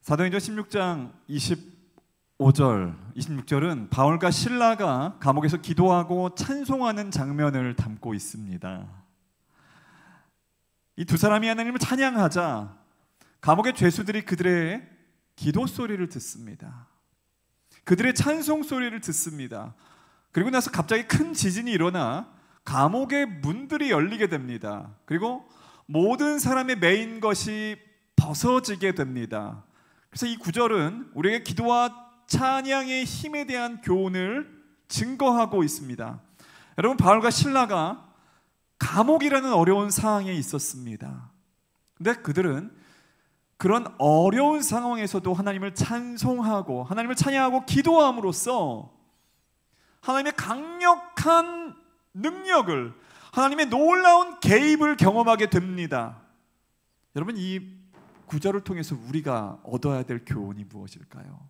사도행전 16장 25절, 26절은 바울과 실라가 감옥에서 기도하고 찬송하는 장면을 담고 있습니다. 이 두 사람이 하나님을 찬양하자 감옥의 죄수들이 그들의 기도 소리를 듣습니다. 그들의 찬송 소리를 듣습니다. 그리고 나서 갑자기 큰 지진이 일어나 감옥의 문들이 열리게 됩니다. 그리고 모든 사람의 매인 것이 벗어지게 됩니다. 그래서 이 구절은 우리에게 기도와 찬양의 힘에 대한 교훈을 증거하고 있습니다. 여러분, 바울과 실라가 감옥이라는 어려운 상황에 있었습니다. 근데 그들은 그런 어려운 상황에서도 하나님을 찬송하고 하나님을 찬양하고 기도함으로써 하나님의 강력한 능력을, 하나님의 놀라운 개입을 경험하게 됩니다. 여러분, 이 구절을 통해서 우리가 얻어야 될 교훈이 무엇일까요?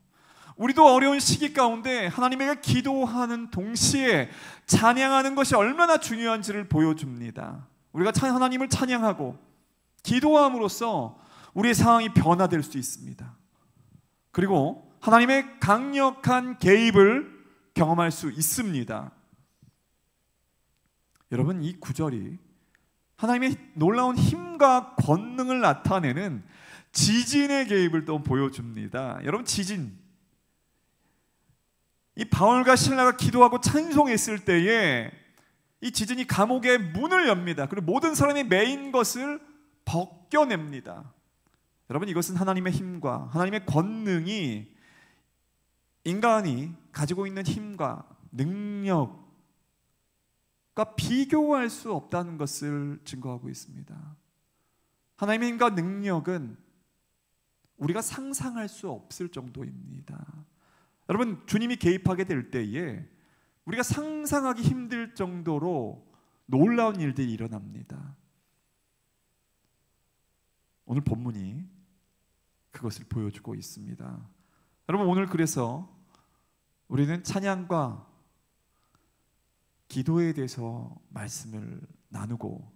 우리도 어려운 시기 가운데 하나님에게 기도하는 동시에 찬양하는 것이 얼마나 중요한지를 보여줍니다. 우리가 하나님을 찬양하고 기도함으로써 우리의 상황이 변화될 수 있습니다. 그리고 하나님의 강력한 개입을 경험할 수 있습니다. 여러분, 이 구절이 하나님의 놀라운 힘과 권능을 나타내는 지진의 개입을 또 보여줍니다. 여러분, 지진, 이 바울과 실라가 기도하고 찬송했을 때에 이 지진이 감옥의 문을 엽니다. 그리고 모든 사람이 매인 것을 벗겨냅니다. 여러분, 이것은 하나님의 힘과 하나님의 권능이 인간이 가지고 있는 힘과 능력과 비교할 수 없다는 것을 증거하고 있습니다. 하나님의 힘과 능력은 우리가 상상할 수 없을 정도입니다. 여러분, 주님이 개입하게 될 때에 우리가 상상하기 힘들 정도로 놀라운 일들이 일어납니다. 오늘 본문이 그것을 보여주고 있습니다. 여러분, 오늘 그래서 우리는 찬양과 기도에 대해서 말씀을 나누고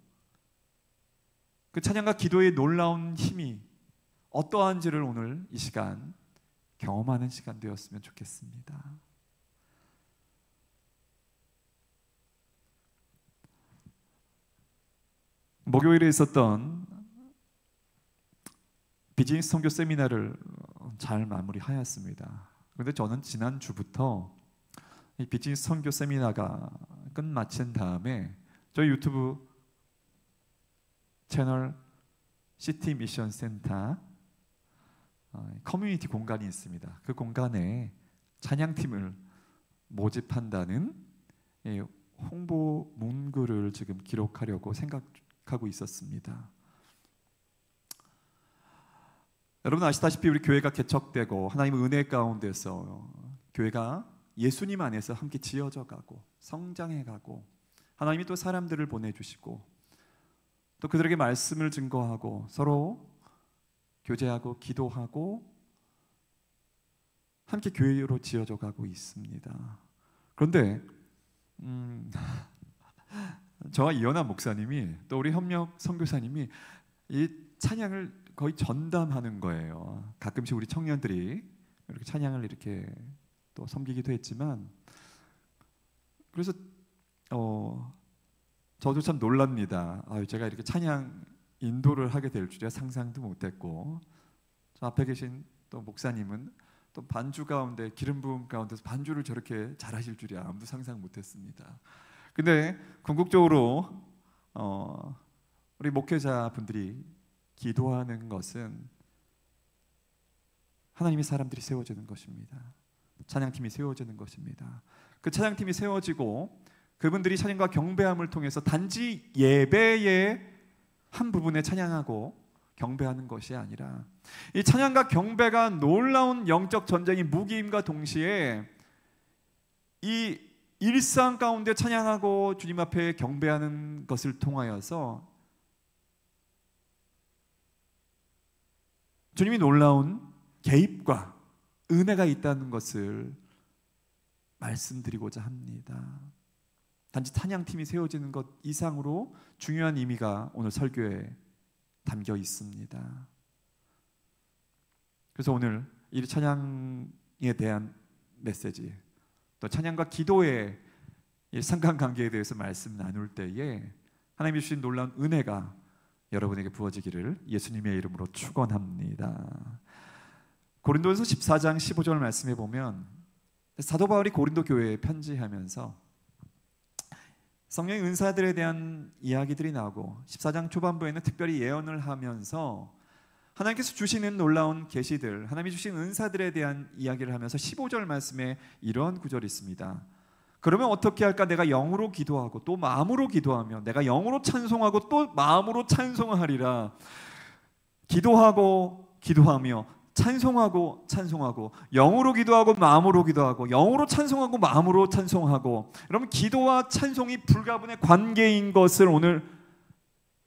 그 찬양과 기도의 놀라운 힘이 어떠한지를 오늘 이 시간 경험하는 시간 되었으면 좋겠습니다. 목요일에 있었던 비즈니스 선교 세미나를 잘 마무리하였습니다. 그런데 저는 지난주부터 이 비즈니스 선교 세미나가 끝마친 다음에 저희 유튜브 채널 시티 미션 센터 커뮤니티 공간이 있습니다. 그 공간에 찬양팀을 모집한다는 홍보 문구를 지금 기록하려고 생각하고 있었습니다. 여러분 아시다시피 우리 교회가 개척되고 하나님의 은혜 가운데서 교회가 예수님 안에서 함께 지어져 가고 성장해 가고 하나님이 또 사람들을 보내주시고 또 그들에게 말씀을 증거하고 서로 교제하고 기도하고 함께 교회로 지어져 가고 있습니다. 그런데 저와 이현아 목사님이 또 우리 협력 선교사님이 이 찬양을 거의 전담하는 거예요. 가끔씩 우리 청년들이 이렇게 찬양을 이렇게 또 섬기기도 했지만 그래서 저도 참 놀랍니다. 제가 이렇게 찬양 인도를 하게 될 줄이야 상상도 못했고 저 앞에 계신 또 목사님은 또 반주 가운데 기름 부음 가운데서 반주를 저렇게 잘하실 줄이야 아무도 상상 못했습니다. 근데 궁극적으로 우리 목회자분들이 기도하는 것은 하나님의 사람들이 세워지는 것입니다. 찬양팀이 세워지는 것입니다. 그 찬양팀이 세워지고 그분들이 찬양과 경배함을 통해서 단지 예배의 한 부분에 찬양하고 경배하는 것이 아니라 이 찬양과 경배가 놀라운 영적 전쟁의 무기임과 동시에 이 일상 가운데 찬양하고 주님 앞에 경배하는 것을 통하여서 주님이 놀라운 개입과 은혜가 있다는 것을 말씀드리고자 합니다. 단지 찬양팀이 세워지는 것 이상으로 중요한 의미가 오늘 설교에 담겨 있습니다. 그래서 오늘 이 찬양에 대한 메시지, 또 찬양과 기도의 이 상관관계에 대해서 말씀 나눌 때에 하나님이 주신 놀라운 은혜가 여러분에게 부어지기를 예수님의 이름으로 축원합니다. 고린도전서 14장 15절 말씀해 보면 사도 바울이 고린도 교회에 편지하면서 성령의 은사들에 대한 이야기들이 나오고 14장 초반부에는 특별히 예언을 하면서 하나님께서 주시는 놀라운 계시들, 하나님이 주신 은사들에 대한 이야기를 하면서 15절 말씀에 이러한 구절이 있습니다. 그러면 어떻게 할까? 내가 영으로 기도하고 또 마음으로 기도하며 내가 영으로 찬송하고 또 마음으로 찬송하리라. 기도하고 기도하며 찬송하고 찬송하고 영으로 기도하고 마음으로 기도하고 영으로 찬송하고 마음으로 찬송하고. 여러분, 기도와 찬송이 불가분의 관계인 것을 오늘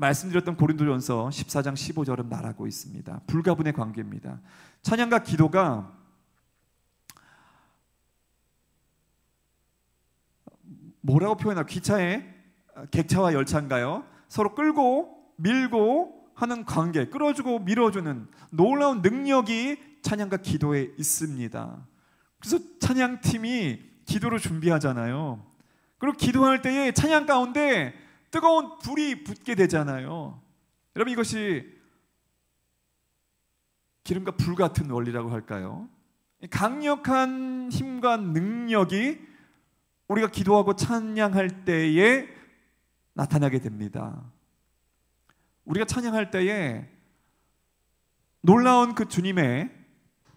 말씀드렸던 고린도전서 14장 15절은 말하고 있습니다. 불가분의 관계입니다. 찬양과 기도가 뭐라고 표현할까? 기차의 객차와 열차인가요? 서로 끌고 밀고 하는 관계, 끌어주고 밀어주는 놀라운 능력이 찬양과 기도에 있습니다. 그래서 찬양팀이 기도를 준비하잖아요. 그리고 기도할 때에 찬양 가운데 뜨거운 불이 붙게 되잖아요. 여러분, 이것이 기름과 불 같은 원리라고 할까요? 강력한 힘과 능력이 우리가 기도하고 찬양할 때에 나타나게 됩니다. 우리가 찬양할 때에 놀라운 그 주님의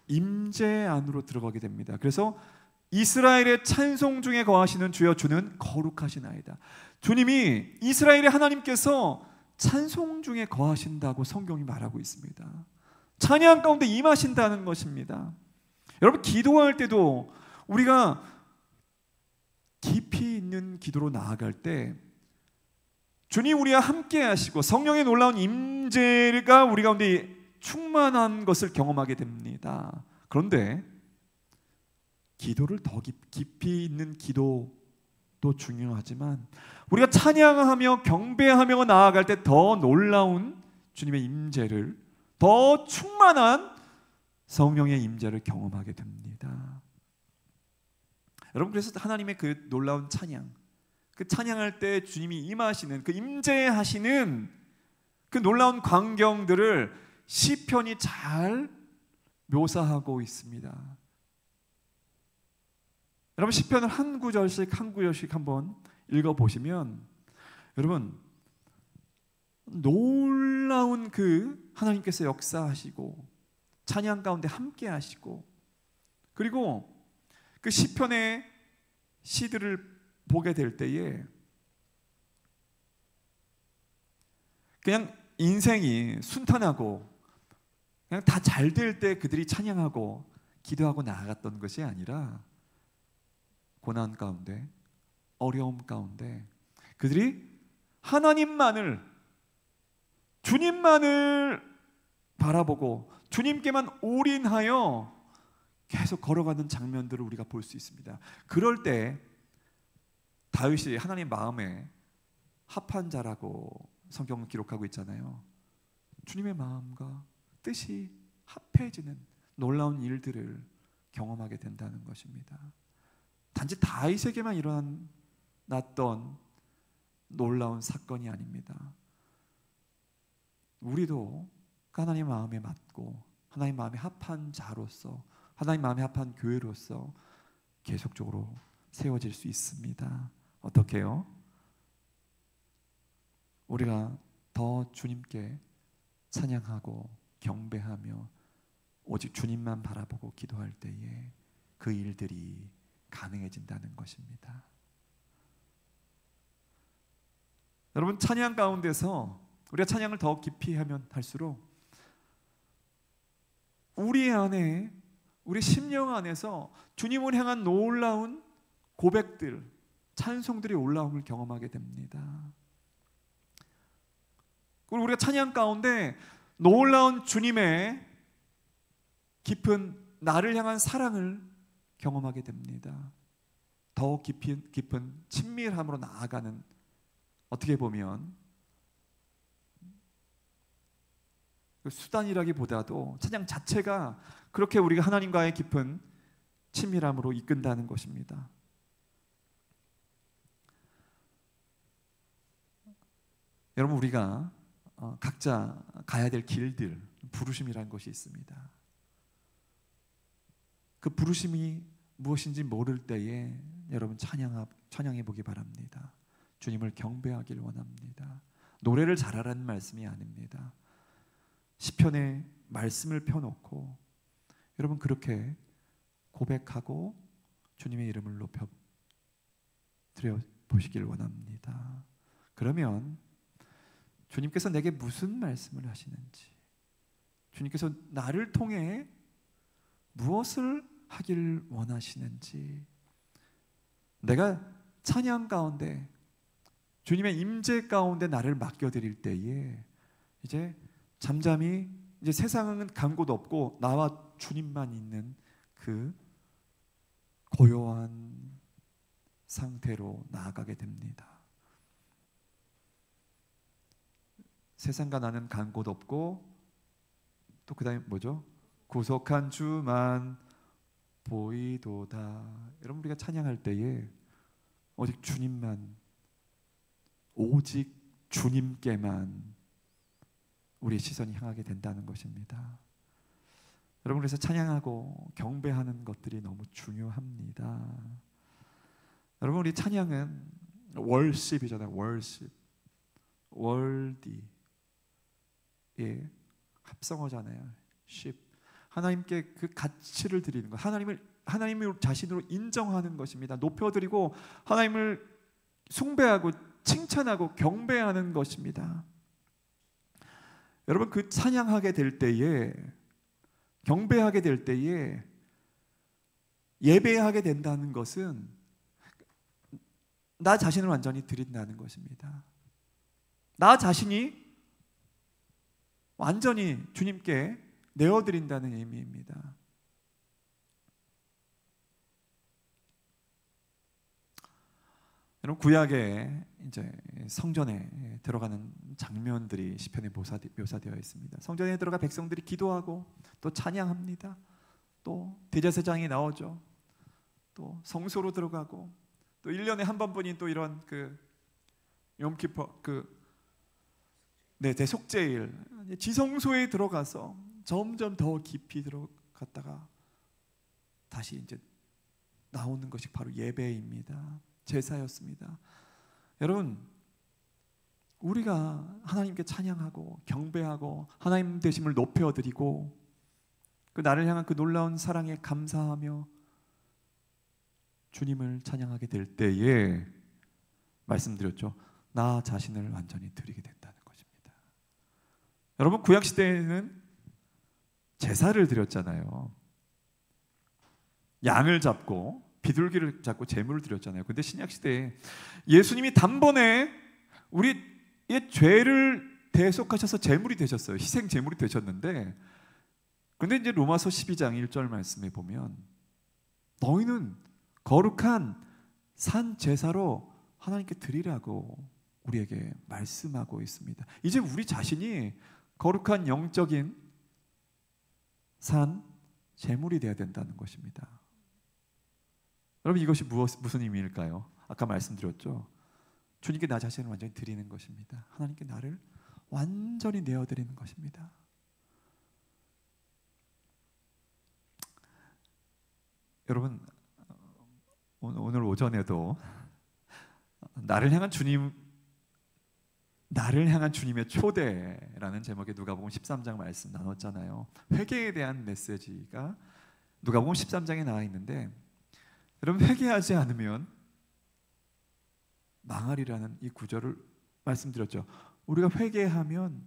임재 안으로 들어가게 됩니다. 그래서 이스라엘의 찬송 중에 거하시는 주여 주는 거룩하시나이다. 주님이 이스라엘의 하나님께서 찬송 중에 거하신다고 성경이 말하고 있습니다. 찬양 가운데 임하신다는 것입니다. 여러분, 기도할 때도 우리가 깊이 있는 기도로 나아갈 때 주님 우리와 함께 하시고 성령의 놀라운 임재가 우리 가운데 충만한 것을 경험하게 됩니다. 그런데 기도를 더 깊이 있는 기도도 중요하지만 우리가 찬양하며 경배하며 나아갈 때 더 놀라운 주님의 임재를, 더 충만한 성령의 임재를 경험하게 됩니다. 여러분, 그래서 하나님의 그 놀라운 찬양, 그 찬양할 때 주님이 임하시는 그 임재하시는 그 놀라운 광경들을 시편이 잘 묘사하고 있습니다. 여러분, 시편을 한 구절씩 한 구절씩 한번 읽어보시면 여러분, 놀라운 그 하나님께서 역사하시고 찬양 가운데 함께 하시고, 그리고 그 시편의 시들을 보게 될 때에 그냥 인생이 순탄하고 그냥 다 잘 될 때 그들이 찬양하고 기도하고 나아갔던 것이 아니라 고난 가운데, 어려움 가운데 그들이 하나님만을, 주님만을 바라보고 주님께만 올인하여 계속 걸어가는 장면들을 우리가 볼 수 있습니다. 그럴 때 다윗이 하나님 마음에 합한 자라고 성경은 기록하고 있잖아요. 주님의 마음과 뜻이 합해지는 놀라운 일들을 경험하게 된다는 것입니다. 단지 다윗에게만 일어났던 놀라운 사건이 아닙니다. 우리도 하나님 마음에 맞고 하나님 마음에 합한 자로서, 하나님 마음에 합한 교회로서 계속적으로 세워질 수 있습니다. 어떻게요? 우리가 더 주님께 찬양하고 경배하며 오직 주님만 바라보고 기도할 때에 그 일들이 가능해진다는 것입니다. 여러분, 찬양 가운데서 우리가 찬양을 더 깊이 하면 할수록 우리 안에, 우리 심령 안에서 주님을 향한 놀라운 고백들, 찬송들이 올라옴을 경험하게 됩니다. 그리고 우리가 찬양 가운데 놀라운 주님의 깊은 나를 향한 사랑을 경험하게 됩니다. 더 깊은 친밀함으로 나아가는, 어떻게 보면 그 수단이라기보다도 찬양 자체가 그렇게 우리가 하나님과의 깊은 친밀함으로 이끈다는 것입니다. 여러분, 우리가 각자 가야 될 길들, 부르심이라는 것이 있습니다. 그 부르심이 무엇인지 모를 때에 여러분 찬양해 보기 바랍니다. 주님을 경배하길 원합니다. 노래를 잘하라는 말씀이 아닙니다. 시편의 말씀을 펴놓고 여러분 그렇게 고백하고 주님의 이름을 높여 드려 보시길 원합니다. 그러면 주님께서 내게 무슨 말씀을 하시는지, 주님께서 나를 통해 무엇을 하길 원하시는지, 내가 찬양 가운데 주님의 임재 가운데 나를 맡겨드릴 때에 이제 잠잠히 이제 세상은 간 곳 없고 나와 주님만 있는 그 고요한 상태로 나아가게 됩니다. 세상과 나는 간 곳 없고 또 그 다음에 뭐죠? 구속한 주만 보이도다. 여러분, 우리가 찬양할 때에 오직 주님만, 오직 주님께만 우리의 시선이 향하게 된다는 것입니다. 여러분, 그래서 찬양하고 경배하는 것들이 너무 중요합니다. 여러분, 우리 찬양은 월십이잖아요. 월십, 월디, 예, 합성어잖아요. 십, 하나님께 그 가치를 드리는 것, 하나님을 자신으로 인정하는 것입니다. 높여드리고 하나님을 숭배하고 칭찬하고 경배하는 것입니다. 여러분, 그 찬양하게 될 때에, 경배하게 될 때에, 예배하게 된다는 것은 나 자신을 완전히 드린다는 것입니다. 나 자신이 완전히 주님께 내어드린다는 의미입니다. 여러분, 구약에 이제 성전에 들어가는 장면들이 시편에 묘사되어 있습니다. 성전에 들어가 백성들이 기도하고 또 찬양합니다. 또 대제사장이 나오죠. 또 성소로 들어가고 또 1년에 한 번뿐인 또 이런 그 욤키퍼 대속제일 지성소에 들어가서 점점 더 깊이 들어갔다가 다시 이제 나오는 것이 바로 예배입니다. 제사였습니다. 여러분, 우리가 하나님께 찬양하고 경배하고 하나님 되심을 높여드리고 그 나를 향한 그 놀라운 사랑에 감사하며 주님을 찬양하게 될 때에 말씀드렸죠. 나 자신을 완전히 드리게 된다는 것입니다. 여러분, 구약시대에는 제사를 드렸잖아요. 양을 잡고 비둘기를 잡고 제물을 드렸잖아요. 근데 신약시대에 예수님이 단번에 우리의 죄를 대속하셔서 제물이 되셨어요. 희생 제물이 되셨는데, 근데 이제 로마서 12장 1절 말씀에 보면 너희는 거룩한 산 제사로 하나님께 드리라고 우리에게 말씀하고 있습니다. 이제 우리 자신이 거룩한 영적인 산 제물이 되어야 된다는 것입니다. 여러분, 이것이 무슨 의미일까요? 아까 말씀드렸죠. 주님께 나 자신을 완전히 드리는 것입니다. 하나님께 나를 완전히 내어드리는 것입니다. 여러분, 오늘 오전에도 나를 향한 주님의 초대라는 제목의 누가복음 13장 말씀 나눴잖아요. 회개에 대한 메시지가 누가복음 13장에 나와 있는데, 여러분, 회개하지 않으면 망하리라는 이 구절을 말씀드렸죠. 우리가 회개하면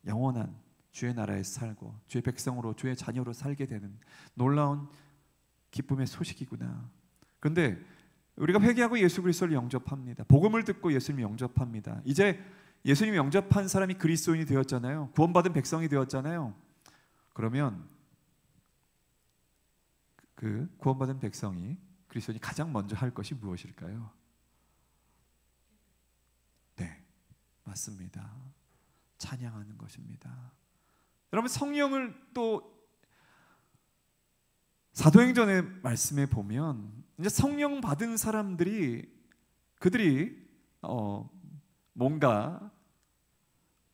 영원한 주의 나라에서 살고 주의 백성으로, 주의 자녀로 살게 되는 놀라운 기쁨의 소식이구나. 그런데 우리가 회개하고 예수 그리스도를 영접합니다. 복음을 듣고 예수님을 영접합니다. 이제 예수님을 영접한 사람이 그리스도인이 되었잖아요. 구원받은 백성이 되었잖아요. 그러면 그 구원받은 백성이, 그리스도인이 가장 먼저 할 것이 무엇일까요? 네, 맞습니다. 찬양하는 것입니다. 여러분, 성령을 또 사도행전의 말씀에 보면 이제 성령 받은 사람들이 그들이 뭔가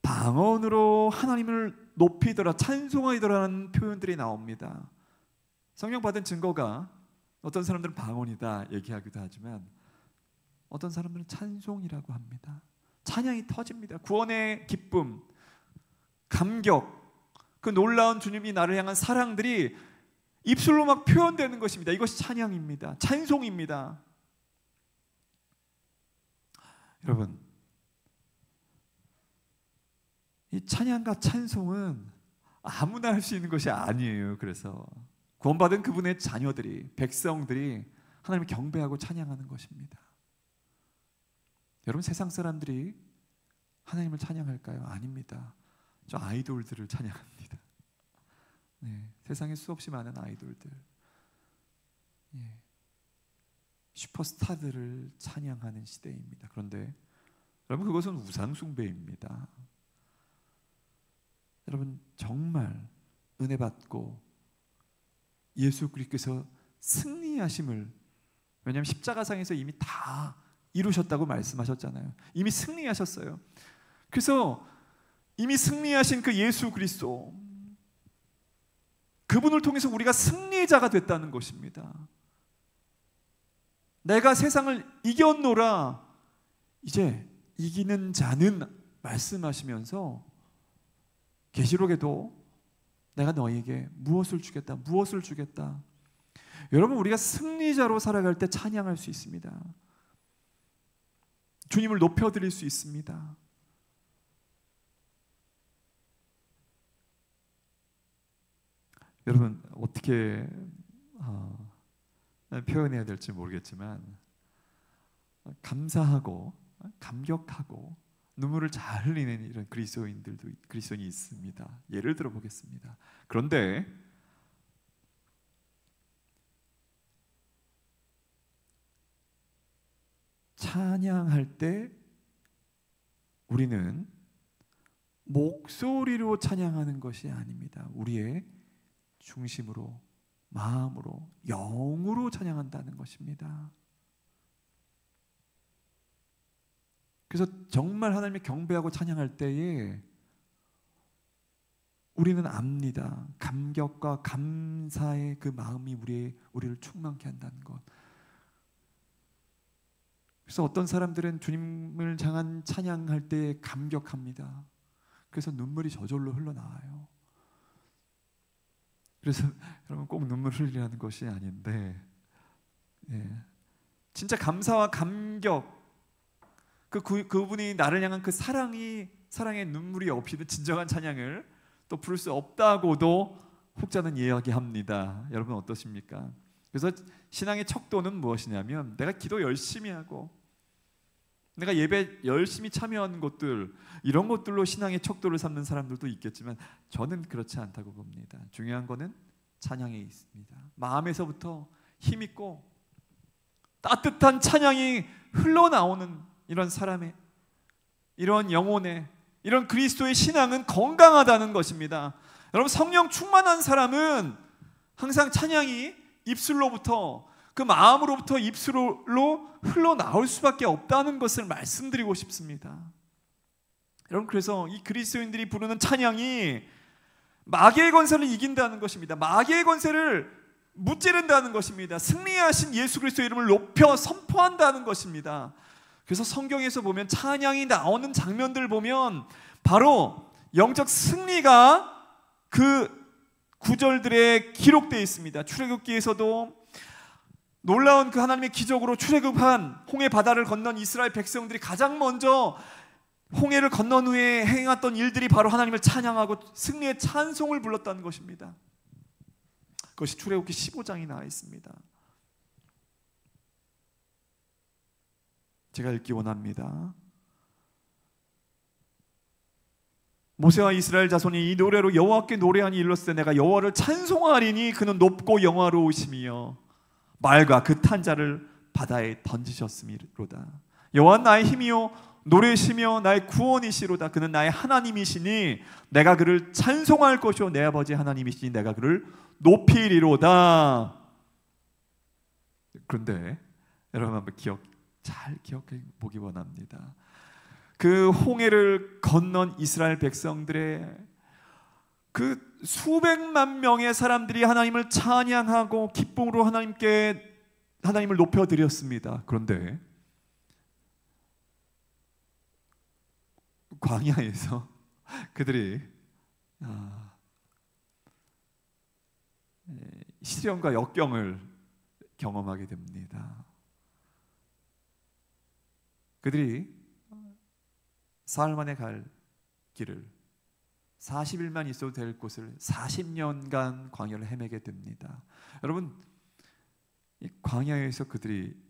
방언으로 하나님을 높이더라, 찬송하더라는 표현들이 나옵니다. 성령 받은 증거가 어떤 사람들은 방언이다 얘기하기도 하지만 어떤 사람들은 찬송이라고 합니다. 찬양이 터집니다. 구원의 기쁨, 감격, 그 놀라운 주님이 나를 향한 사랑들이 입술로 막 표현되는 것입니다. 이것이 찬양입니다. 찬송입니다. 여러분, 이 찬양과 찬송은 아무나 할 수 있는 것이 아니에요. 그래서 구원받은 그분의 자녀들이, 백성들이 하나님을 경배하고 찬양하는 것입니다. 여러분, 세상 사람들이 하나님을 찬양할까요? 아닙니다. 저 아이돌들을 찬양합니다. 네, 세상에 수없이 많은 아이돌들, 슈퍼스타들을 찬양하는 시대입니다. 그런데 여러분, 그것은 우상 숭배입니다. 여러분, 정말 은혜 받고 예수 그리스도께서 승리하심을, 왜냐하면 십자가상에서 이미 다 이루셨다고 말씀하셨잖아요. 이미 승리하셨어요. 그래서 이미 승리하신 그 예수 그리스도, 그분을 통해서 우리가 승리자가 됐다는 것입니다. 내가 세상을 이겼노라, 이제 이기는 자는 말씀하시면서 계시록에도 내가 너희에게 무엇을 주겠다, 무엇을 주겠다. 여러분, 우리가 승리자로 살아갈 때 찬양할 수 있습니다. 주님을 높여드릴 수 있습니다. 여러분, 어떻게 표현해야 될지 모르겠지만 감사하고 감격하고 눈물을 잘 흘리는 이런 그리스도인이 있습니다. 예를 들어 보겠습니다. 그런데 찬양할 때 우리는 목소리로 찬양하는 것이 아닙니다. 우리의 중심으로, 마음으로, 영으로 찬양한다는 것입니다. 그래서 정말 하나님을 경배하고 찬양할 때에 우리는 압니다. 감격과 감사의 그 마음이 우리를 충만케 한다는 것. 그래서 어떤 사람들은 주님을 향한 찬양할 때 감격합니다. 그래서 눈물이 저절로 흘러나와요. 그래서 여러분, 꼭 눈물 흘리라는 것이 아닌데, 진짜 감사와 감격, 그분이 나를 향한 그 사랑의 눈물이 없이는 진정한 찬양을 또 부를 수 없다고도 혹자는 이야기합니다. 여러분, 어떠십니까? 그래서 신앙의 척도는 무엇이냐면, 내가 기도 열심히 하고 내가 예배 열심히 참여하는 것들, 이런 것들로 신앙의 척도를 삼는 사람들도 있겠지만 저는 그렇지 않다고 봅니다. 중요한 거는 찬양에 있습니다. 마음에서부터 힘있고 따뜻한 찬양이 흘러나오는 이런 사람의, 이런 영혼의, 이런 그리스도의 신앙은 건강하다는 것입니다. 여러분, 성령 충만한 사람은 항상 찬양이 입술로부터, 그 마음으로부터 입술로 흘러나올 수밖에 없다는 것을 말씀드리고 싶습니다. 여러분, 그래서 이 그리스도인들이 부르는 찬양이 마귀의 권세를 이긴다는 것입니다. 마귀의 권세를 무찌른다는 것입니다. 승리하신 예수 그리스도의 이름을 높여 선포한다는 것입니다. 그래서 성경에서 보면 찬양이 나오는 장면들 보면 바로 영적 승리가 그 구절들에 기록되어 있습니다. 출애굽기에서도 놀라운 그 하나님의 기적으로 출애굽한 홍해 바다를 건넌 이스라엘 백성들이 가장 먼저 홍해를 건넌 후에 행했던 일들이 바로 하나님을 찬양하고 승리의 찬송을 불렀다는 것입니다. 그것이 출애굽기 15장에 나와 있습니다. 제가 읽기 원합니다. 모세와 이스라엘 자손이 이 노래로 여호와께 노래하니 이르렀을 때 내가 여호와를 찬송하리니 그는 높고 영화로우심이여 말과 그 탄자를 바다에 던지셨음이로다. 여호와는 나의 힘이요 노래시며 나의 구원이시로다. 그는 나의 하나님이시니 내가 그를 찬송할 것이요 내 아버지 하나님이시니 내가 그를 높이리로다. 그런데 여러분 한번 잘 기억해 보기 원합니다. 그 홍해를 건넌 이스라엘 백성들의 그 수백만 명의 사람들이 하나님을 찬양하고 기쁨으로 하나님을 높여드렸습니다. 그런데 광야에서 그들이 시련과 역경을 경험하게 됩니다. 그들이 사흘 만에 갈 길을 40일만 있어도 될 곳을 40년간 광야를 헤매게 됩니다. 여러분, 이 광야에서 그들이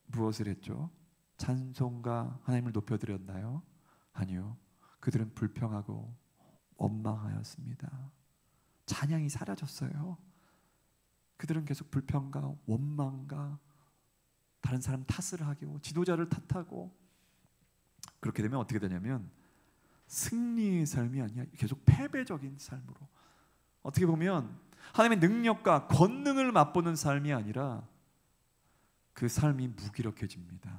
무엇을 했죠? 찬송과 하나님을 높여드렸나요? 아니요. 그들은 불평하고 원망하였습니다. 찬양이 사라졌어요. 그들은 계속 불평과 원망과 다른 사람 탓을 하고 지도자를 탓하고, 그렇게 되면 어떻게 되냐면 승리의 삶이 아니라 계속 패배적인 삶으로, 어떻게 보면 하나님의 능력과 권능을 맛보는 삶이 아니라 그 삶이 무기력해집니다.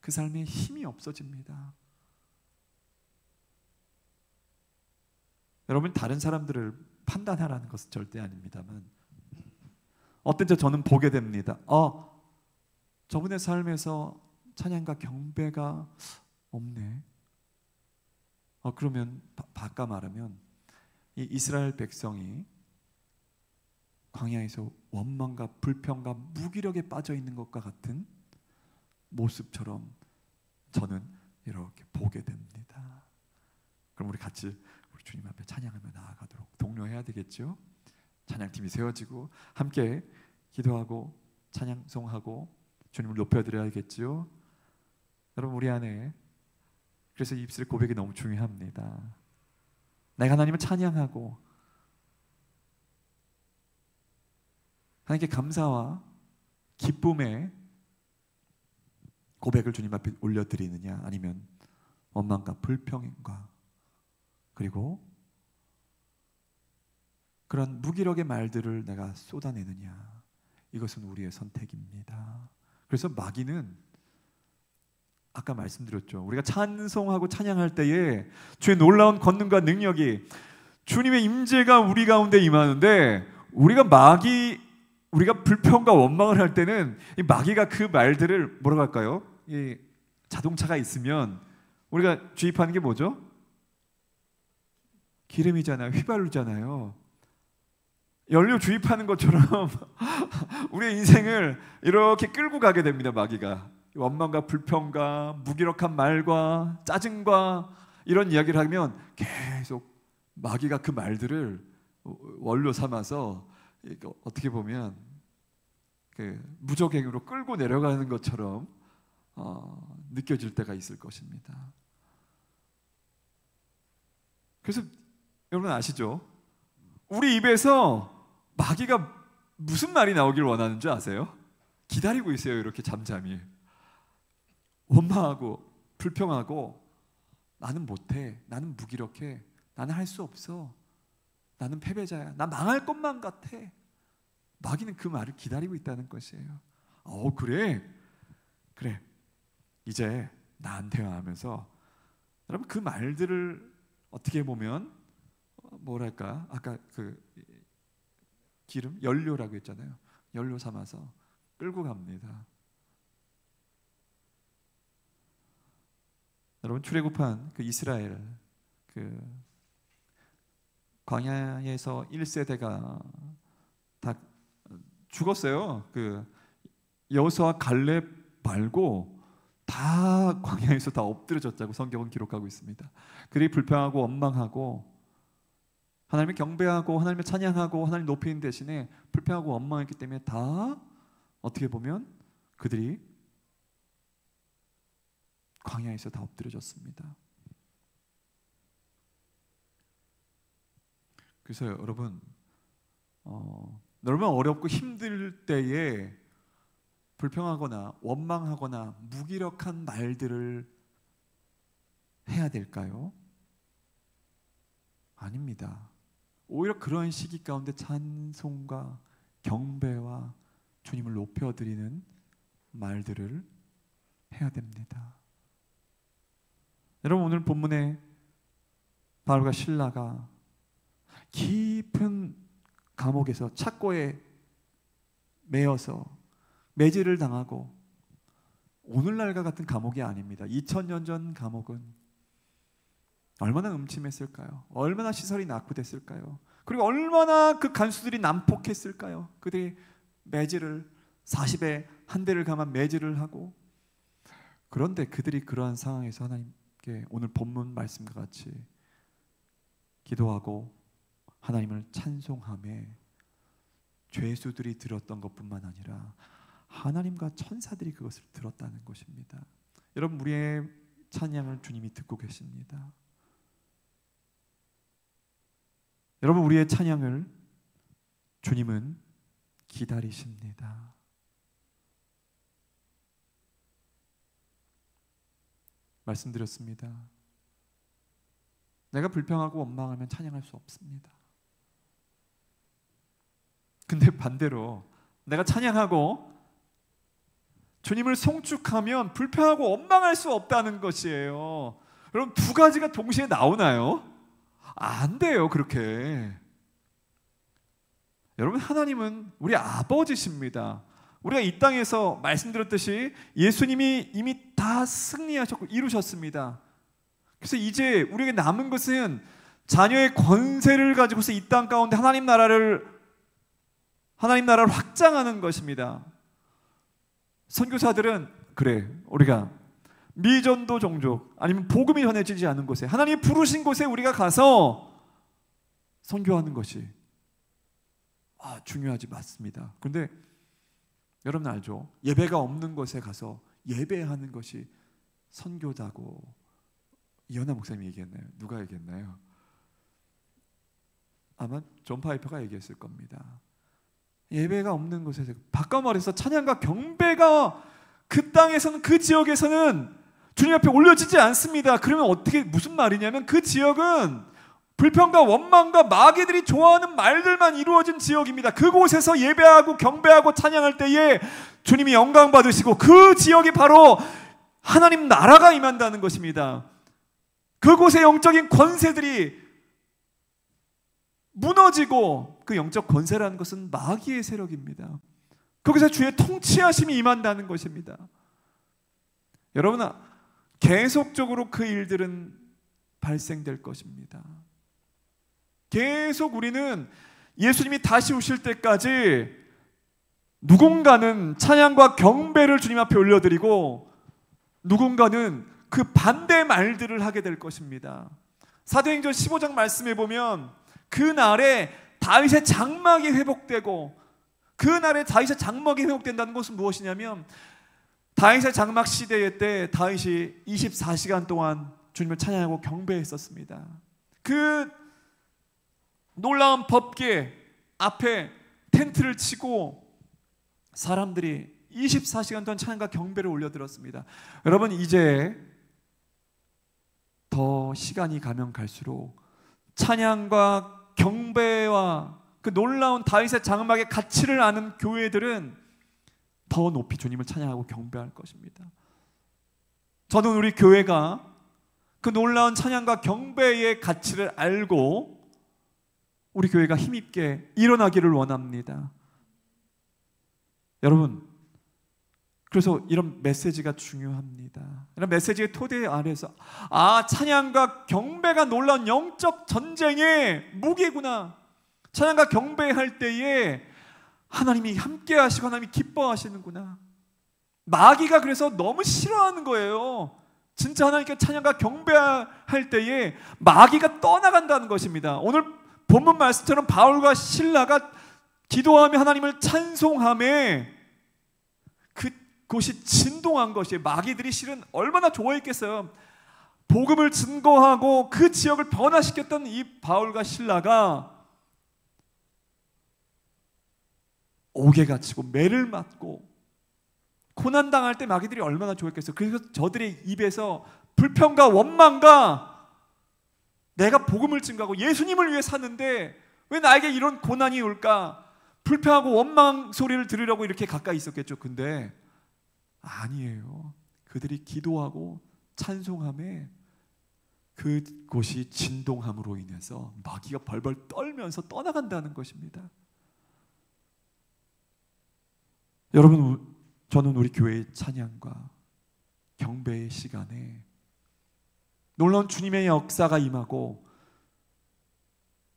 그 삶에 힘이 없어집니다. 여러분, 다른 사람들을 판단하라는 것은 절대 아닙니다만 어떤 때 저는 보게 됩니다. 저분의 삶에서 찬양과 경배가 없네. 그러면 바꿔 말하면 이 이스라엘 백성이 광야에서 원망과 불평과 무기력에 빠져 있는 것과 같은 모습처럼 저는 이렇게 보게 됩니다. 그럼 우리 같이 우리 주님 앞에 찬양하며 나아가도록 독려해야 되겠죠? 찬양팀이 세워지고 함께 기도하고 찬양송하고 주님을 높여드려야겠죠? 여러분, 우리 안에 그래서 입술 고백이 너무 중요합니다. 내가 하나님을 찬양하고 하나님께 감사와 기쁨의 고백을 주님 앞에 올려드리느냐, 아니면 원망과 불평과 그리고 그런 무기력의 말들을 내가 쏟아내느냐, 이것은 우리의 선택입니다. 그래서 마귀는 아까 말씀드렸죠. 우리가 찬송하고 찬양할 때에 주의 놀라운 권능과 능력이, 주님의 임재가 우리 가운데 임하는데 우리가 불평과 원망을 할 때는 이 마귀가 그 말들을 뭐라고 할까요? 이 자동차가 있으면 우리가 주입하는 게 뭐죠? 기름이잖아요. 휘발유잖아요. 연료 주입하는 것처럼 우리의 인생을 이렇게 끌고 가게 됩니다. 마귀가 원망과 불평과 무기력한 말과 짜증과 이런 이야기를 하면 계속 마귀가 그 말들을 원료 삼아서 어떻게 보면 그 무적행으로 끌고 내려가는 것처럼 느껴질 때가 있을 것입니다. 그래서 여러분 아시죠? 우리 입에서 마귀가 무슨 말이 나오길 원하는 줄 아세요? 기다리고 있어요. 이렇게 잠잠히 원망하고 불평하고, 나는 못해, 나는 무기력해, 나는 할 수 없어, 나는 패배자야, 나 망할 것만 같아. 마귀는 그 말을 기다리고 있다는 것이에요. 그래 이제 나한테 하면서, 여러분 그 말들을 어떻게 보면 뭐랄까, 아까 그 기름, 연료라고 했잖아요. 연료 삼아서 끌고 갑니다. 여러분, 출애굽한 그 이스라엘 그 광야에서 1세대가 다 죽었어요. 그 여호수아 갈렙 말고 다 광야에서 다 엎드려졌다고 성경은 기록하고 있습니다. 그들이 불평하고 원망하고 하나님을 경배하고 하나님을 찬양하고 하나님 높이는 대신에 불평하고 원망했기 때문에 다 어떻게 보면 그들이 광야에서 다 엎드려졌습니다. 그래서 여러분, 얼마나 어렵고 힘들 때에 불평하거나 원망하거나 무기력한 말들을 해야 될까요? 아닙니다. 오히려 그런 시기 가운데 찬송과 경배와 주님을 높여드리는 말들을 해야 됩니다. 여러분, 오늘 본문에 바울과 실라가 깊은 감옥에서 착고에 매여서 매질을 당하고, 오늘날과 같은 감옥이 아닙니다. 2000년 전 감옥은 얼마나 음침했을까요? 얼마나 시설이 낙후됐을까요? 그리고 얼마나 그 간수들이 난폭했을까요? 그들이 매질을 40에 한 대를 감아 매질을 하고, 그런데 그들이 그러한 상황에서 하나님께 오늘 본문 말씀과 같이 기도하고 하나님을 찬송하며 죄수들이 들었던 것뿐만 아니라 하나님과 천사들이 그것을 들었다는 것입니다. 여러분, 우리의 찬양을 주님이 듣고 계십니다. 여러분, 우리의 찬양을 주님은 기다리십니다. 말씀드렸습니다. 내가 불평하고 원망하면 찬양할 수 없습니다. 근데 반대로 내가 찬양하고 주님을 송축하면 불평하고 원망할 수 없다는 것이에요. 여러분, 두 가지가 동시에 나오나요? 안 돼요, 그렇게. 여러분, 하나님은 우리 아버지십니다. 우리가 이 땅에서 말씀드렸듯이 예수님이 이미 다 승리하셨고 이루셨습니다. 그래서 이제 우리에게 남은 것은 자녀의 권세를 가지고서 이 땅 가운데 하나님 나라를 확장하는 것입니다. 선교사들은 그래, 우리가 미전도 종족 아니면 복음이 전해지지 않은 곳에, 하나님이 부르신 곳에 우리가 가서 선교하는 것이 중요하지, 맞습니다. 그런데 여러분 알죠? 예배가 없는 곳에 가서 예배하는 것이 선교다고 이현아 목사님이 얘기했나요? 누가 얘기했나요? 아마 존 파이퍼가 얘기했을 겁니다. 예배가 없는 곳에서, 바꿔 말해서 찬양과 경배가 그 땅에서는, 그 지역에서는 주님 앞에 올려지지 않습니다. 그러면 어떻게, 무슨 말이냐면 그 지역은 불평과 원망과 마귀들이 좋아하는 말들만 이루어진 지역입니다. 그곳에서 예배하고 경배하고 찬양할 때에 주님이 영광 받으시고 그 지역이 바로 하나님 나라가 임한다는 것입니다. 그곳의 영적인 권세들이 무너지고, 그 영적 권세라는 것은 마귀의 세력입니다. 거기서 주의 통치하심이 임한다는 것입니다. 여러분, 계속적으로 그 일들은 발생될 것입니다. 계속 우리는 예수님이 다시 오실 때까지 누군가는 찬양과 경배를 주님 앞에 올려드리고 누군가는 그 반대 말들을 하게 될 것입니다. 사도행전 15장 말씀에 보면 그날에 다윗의 장막이 회복되고, 그날에 다윗의 장막이 회복된다는 것은 무엇이냐면 다윗의 장막 시대 때 다윗이 24시간 동안 주님을 찬양하고 경배했었습니다. 그 놀라운 법궤 앞에 텐트를 치고 사람들이 24시간 동안 찬양과 경배를 올려드렸습니다. 여러분, 이제 더 시간이 가면 갈수록 찬양과 경배와 그 놀라운 다윗의 장막의 가치를 아는 교회들은 더 높이 주님을 찬양하고 경배할 것입니다. 저는 우리 교회가 그 놀라운 찬양과 경배의 가치를 알고 우리 교회가 힘있게 일어나기를 원합니다. 여러분, 그래서 이런 메시지가 중요합니다. 이런 메시지의 토대 아래서 찬양과 경배가 놀라운 영적 전쟁의 무기구나. 찬양과 경배할 때에 하나님이 함께 하시고 하나님이 기뻐하시는구나. 마귀가 그래서 너무 싫어하는 거예요. 진짜 하나님께 찬양과 경배할 때에 마귀가 떠나간다는 것입니다. 오늘 본문 말씀처럼 바울과 실라가 기도하며 하나님을 찬송하며 그곳이 진동한 것이, 마귀들이 실은 얼마나 좋아했겠어요. 복음을 증거하고 그 지역을 변화시켰던 이 바울과 실라가 옥에 갇히고 매를 맞고 고난당할 때 마귀들이 얼마나 좋아했겠어요. 그래서 저들의 입에서 불평과 원망과 내가 복음을 증거하고 예수님을 위해 사는데 왜 나에게 이런 고난이 올까? 불평하고 원망 소리를 들으려고 이렇게 가까이 있었겠죠. 근데 아니에요. 그들이 기도하고 찬송함에 그곳이 진동함으로 인해서 마귀가 벌벌 떨면서 떠나간다는 것입니다. 여러분, 저는 우리 교회의 찬양과 경배의 시간에 놀라운 주님의 역사가 임하고,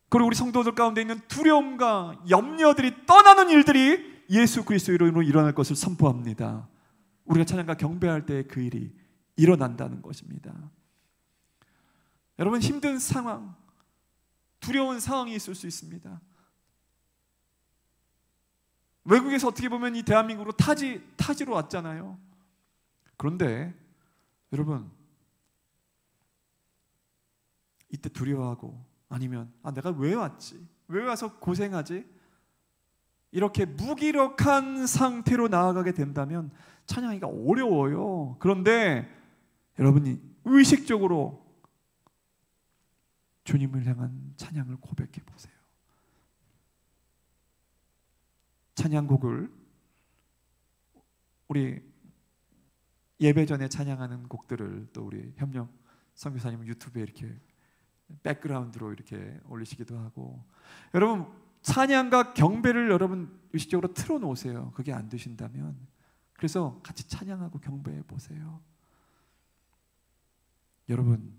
그리고 우리 성도들 가운데 있는 두려움과 염려들이 떠나는 일들이 예수 그리스도의 이름으로 일어날 것을 선포합니다. 우리가 찬양과 경배할 때 그 일이 일어난다는 것입니다. 여러분, 힘든 상황, 두려운 상황이 있을 수 있습니다. 외국에서 어떻게 보면 이 대한민국으로 타지로 왔잖아요. 그런데 여러분, 이때 두려워하고 아니면 내가 왜 왔지? 왜 와서 고생하지? 이렇게 무기력한 상태로 나아가게 된다면 찬양하기가 어려워요. 그런데 여러분이 의식적으로 주님을 향한 찬양을 고백해 보세요. 찬양곡을 우리 예배 전에 찬양하는 곡들을 또 우리 협력 선교사님 유튜브에 이렇게 백그라운드로 이렇게 올리시기도 하고, 여러분 찬양과 경배를 여러분 의식적으로 틀어놓으세요. 그게 안 되신다면 그래서 같이 찬양하고 경배해 보세요. 여러분,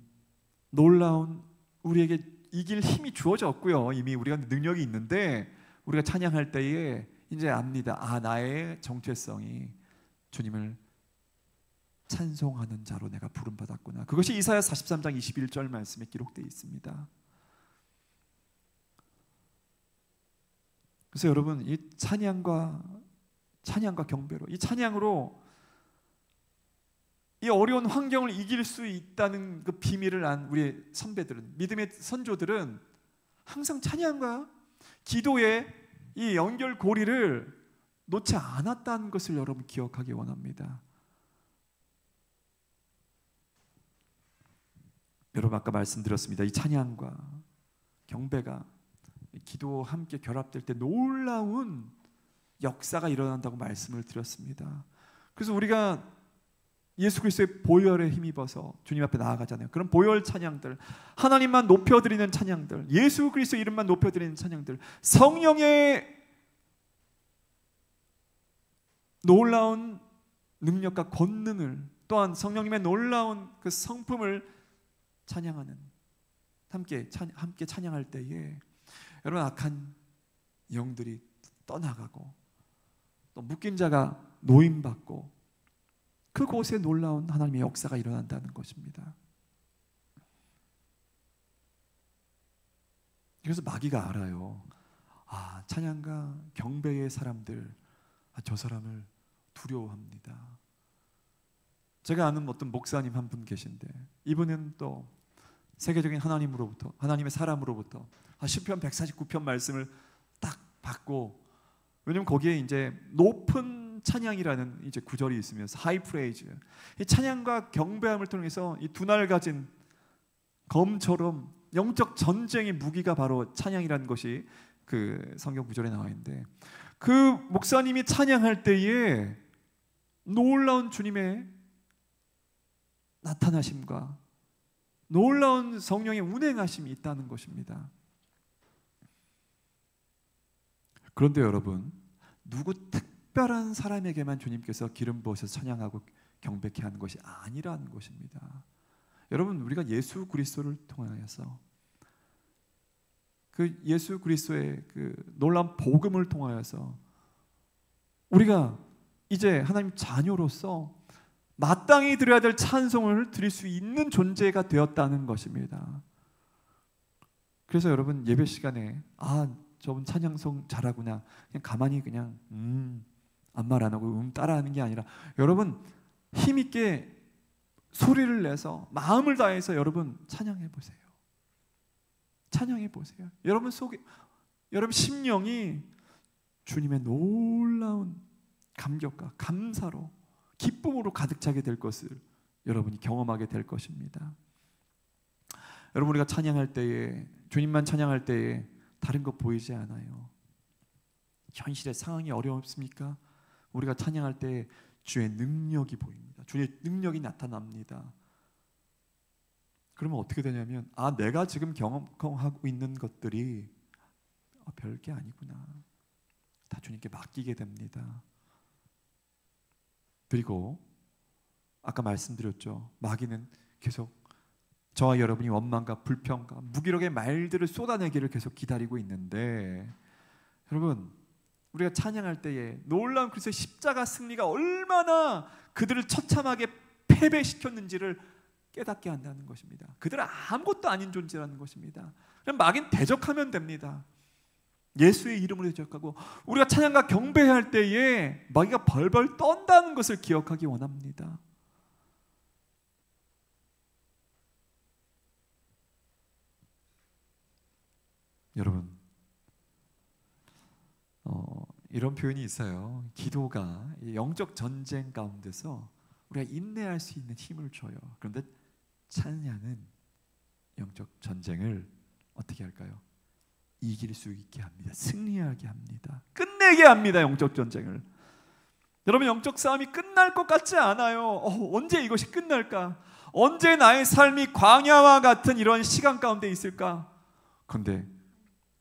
놀라운 우리에게 이길 힘이 주어졌고요. 이미 우리가 능력이 있는데 우리가 찬양할 때에 이제 압니다. 나의 정체성이 주님을 찬송하는 자로 내가 부름받았구나. 그것이 이사야 43장 21절 말씀에 기록되어 있습니다. 그래서 여러분, 이 찬양과 경배로, 이 찬양으로 이 어려운 환경을 이길 수 있다는 그 비밀을 안 우리 선배들은, 믿음의 선조들은 항상 찬양과 기도의 이 연결고리를 놓지 않았다는 것을 여러분 기억하기 원합니다. 여러분, 아까 말씀드렸습니다. 이 찬양과 경배가 기도와 함께 결합될 때 놀라운 역사가 일어난다고 말씀을 드렸습니다. 그래서 우리가 예수 그리스도의 보혈에 힘입어서 주님 앞에 나아가잖아요. 그런 보혈 찬양들, 하나님만 높여드리는 찬양들, 예수 그리스도 이름만 높여드리는 찬양들, 성령의 놀라운 능력과 권능을, 또한 성령님의 놀라운 그 성품을 찬양하는, 함께 찬양할 때에 여러분, 악한 영들이 떠나가고 또 묶인 자가 노임받고 그곳에 놀라운 하나님의 역사가 일어난다는 것입니다. 그래서 마귀가 알아요. 찬양과 경배의 사람들, 저 사람을 두려워합니다. 제가 아는 어떤 목사님 한 분 계신데, 이분은 또 세계적인 하나님의 사람으로부터 시편 149편 말씀을 딱 받고, 왜냐면 거기에 이제 높은 찬양이라는 이제 구절이 있으면서 하이 프레이즈, 이 찬양과 경배함을 통해서 이 두 날 가진 검처럼 영적 전쟁의 무기가 바로 찬양이라는 것이 그 성경 구절에 나와 있는데, 그 목사님이 찬양할 때에 놀라운 주님의 나타나심과 놀라운 성령의 운행하심이 있다는 것입니다. 그런데 여러분, 누구 특별한 사람에게만 주님께서 기름 부어서 찬양하고 경배케 하는 것이 아니라는 것입니다. 여러분, 우리가 예수 그리스도를 통하여서, 그 예수 그리스도의 그 놀라운 복음을 통하여서 우리가 이제 하나님 자녀로서 마땅히 드려야 될 찬송을 드릴 수 있는 존재가 되었다는 것입니다. 그래서 여러분, 예배 시간에 저분 찬양송 잘하구나, 그냥 가만히 그냥 아무 말 안 하고 따라하는 게 아니라, 여러분 힘있게 소리를 내서 마음을 다해서 여러분 찬양해 보세요. 찬양해 보세요. 여러분 속에, 여러분 심령이 주님의 놀라운 감격과 감사로, 기쁨으로 가득 차게 될 것을 여러분이 경험하게 될 것입니다. 여러분, 우리가 찬양할 때에, 주님만 찬양할 때에 다른 것 보이지 않아요. 현실의 상황이 어렵습니까? 우리가 찬양할 때 주의 능력이 보입니다. 주의 능력이 나타납니다. 그러면 어떻게 되냐면, 내가 지금 경험하고 있는 것들이 별게 아니구나, 다 주님께 맡기게 됩니다. 그리고 아까 말씀드렸죠, 마귀는 계속 저와 여러분이 원망과 불평과 무기력의 말들을 쏟아내기를 계속 기다리고 있는데, 여러분, 우리가 찬양할 때에 놀라운 그리스도의 십자가 승리가 얼마나 그들을 처참하게 패배시켰는지를 깨닫게 한다는 것입니다. 그들은 아무것도 아닌 존재라는 것입니다. 그럼 마귀는 대적하면 됩니다. 예수의 이름으로 대적하고, 우리가 찬양과 경배할 때에 마귀가 벌벌 떤다는 것을 기억하기 원합니다. 여러분, 이런 표현이 있어요. 기도가 영적 전쟁 가운데서 우리가 인내할 수 있는 힘을 줘요. 그런데 찬양은 영적 전쟁을 어떻게 할까요? 이길 수 있게 합니다. 승리하게 합니다. 끝내게 합니다. 영적 전쟁을. 여러분, 영적 싸움이 끝날 것 같지 않아요. 언제 이것이 끝날까? 언제 나의 삶이 광야와 같은 이런 시간 가운데 있을까? 그런데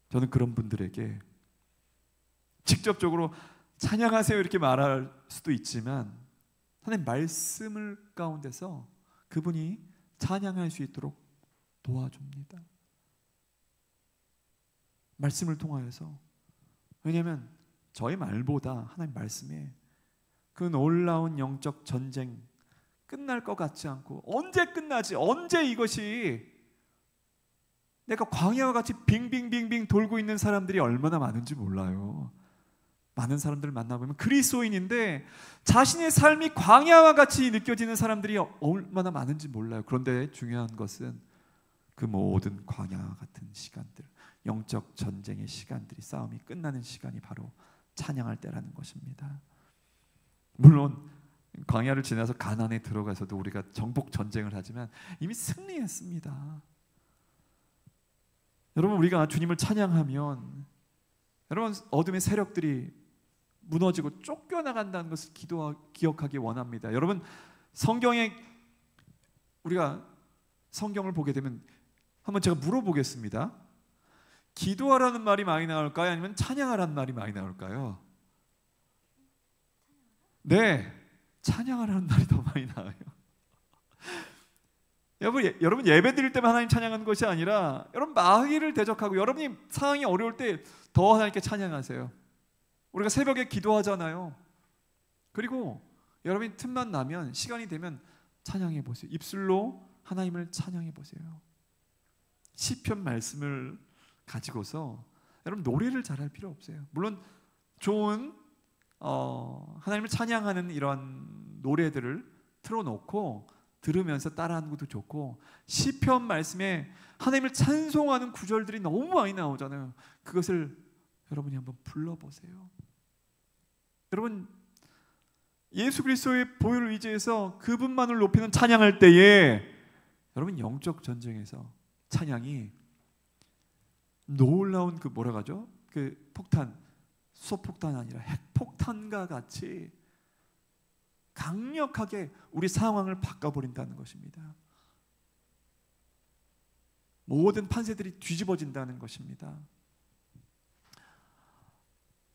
저는 그런 분들에게 직접적으로 찬양하세요 이렇게 말할 수도 있지만, 하나님 말씀을 가운데서 그분이 찬양할 수 있도록 도와줍니다. 말씀을 통하여서. 왜냐하면 저희 말보다 하나님 말씀에 그 놀라운 영적 전쟁, 끝날 것 같지 않고, 언제 끝나지, 언제 이것이, 내가 광야와 같이 빙빙빙빙 돌고 있는 사람들이 얼마나 많은지 몰라요. 많은 사람들을 만나보면 그리스도인인데 자신의 삶이 광야와 같이 느껴지는 사람들이 얼마나 많은지 몰라요. 그런데 중요한 것은 그 모든 광야와 같은 시간들, 영적 전쟁의 시간들이, 싸움이 끝나는 시간이 바로 찬양할 때라는 것입니다. 물론 광야를 지나서 가나안에 들어가서도 우리가 정복 전쟁을 하지만 이미 승리했습니다. 여러분, 우리가 주님을 찬양하면, 여러분, 어둠의 세력들이 무너지고 쫓겨나간다는 것을 기억하기 원합니다. 여러분, 우리가 성경을 보게 되면 한번 제가 물어보겠습니다. 기도하라는 말이 많이 나올까요? 아니면 찬양하라는 말이 많이 나올까요? 네, 찬양하라는 말이 더 많이 나와요. 여러분 예배 드릴 때만 하나님 찬양하는 것이 아니라, 여러분 마귀를 대적하고 여러분이 상황이 어려울 때 더 하나님께 찬양하세요. 우리가 새벽에 기도하잖아요. 그리고 여러분이 틈만 나면, 시간이 되면 찬양해 보세요. 입술로 하나님을 찬양해 보세요. 시편 말씀을 가지고서 여러분 노래를 잘할 필요 없어요. 물론 좋은 하나님을 찬양하는 이런 노래들을 틀어놓고 들으면서 따라하는 것도 좋고, 시편 말씀에 하나님을 찬송하는 구절들이 너무 많이 나오잖아요. 그것을 여러분이 한번 불러보세요. 여러분, 예수 그리스도의 보혈을 의지해서 그분만을 높이는 찬양할 때에, 여러분 영적 전쟁에서 찬양이 놀라운 그 뭐라 하죠? 그 폭탄, 수소폭탄 아니라 핵폭탄과 같이 강력하게 우리 상황을 바꿔버린다는 것입니다. 모든 판세들이 뒤집어진다는 것입니다.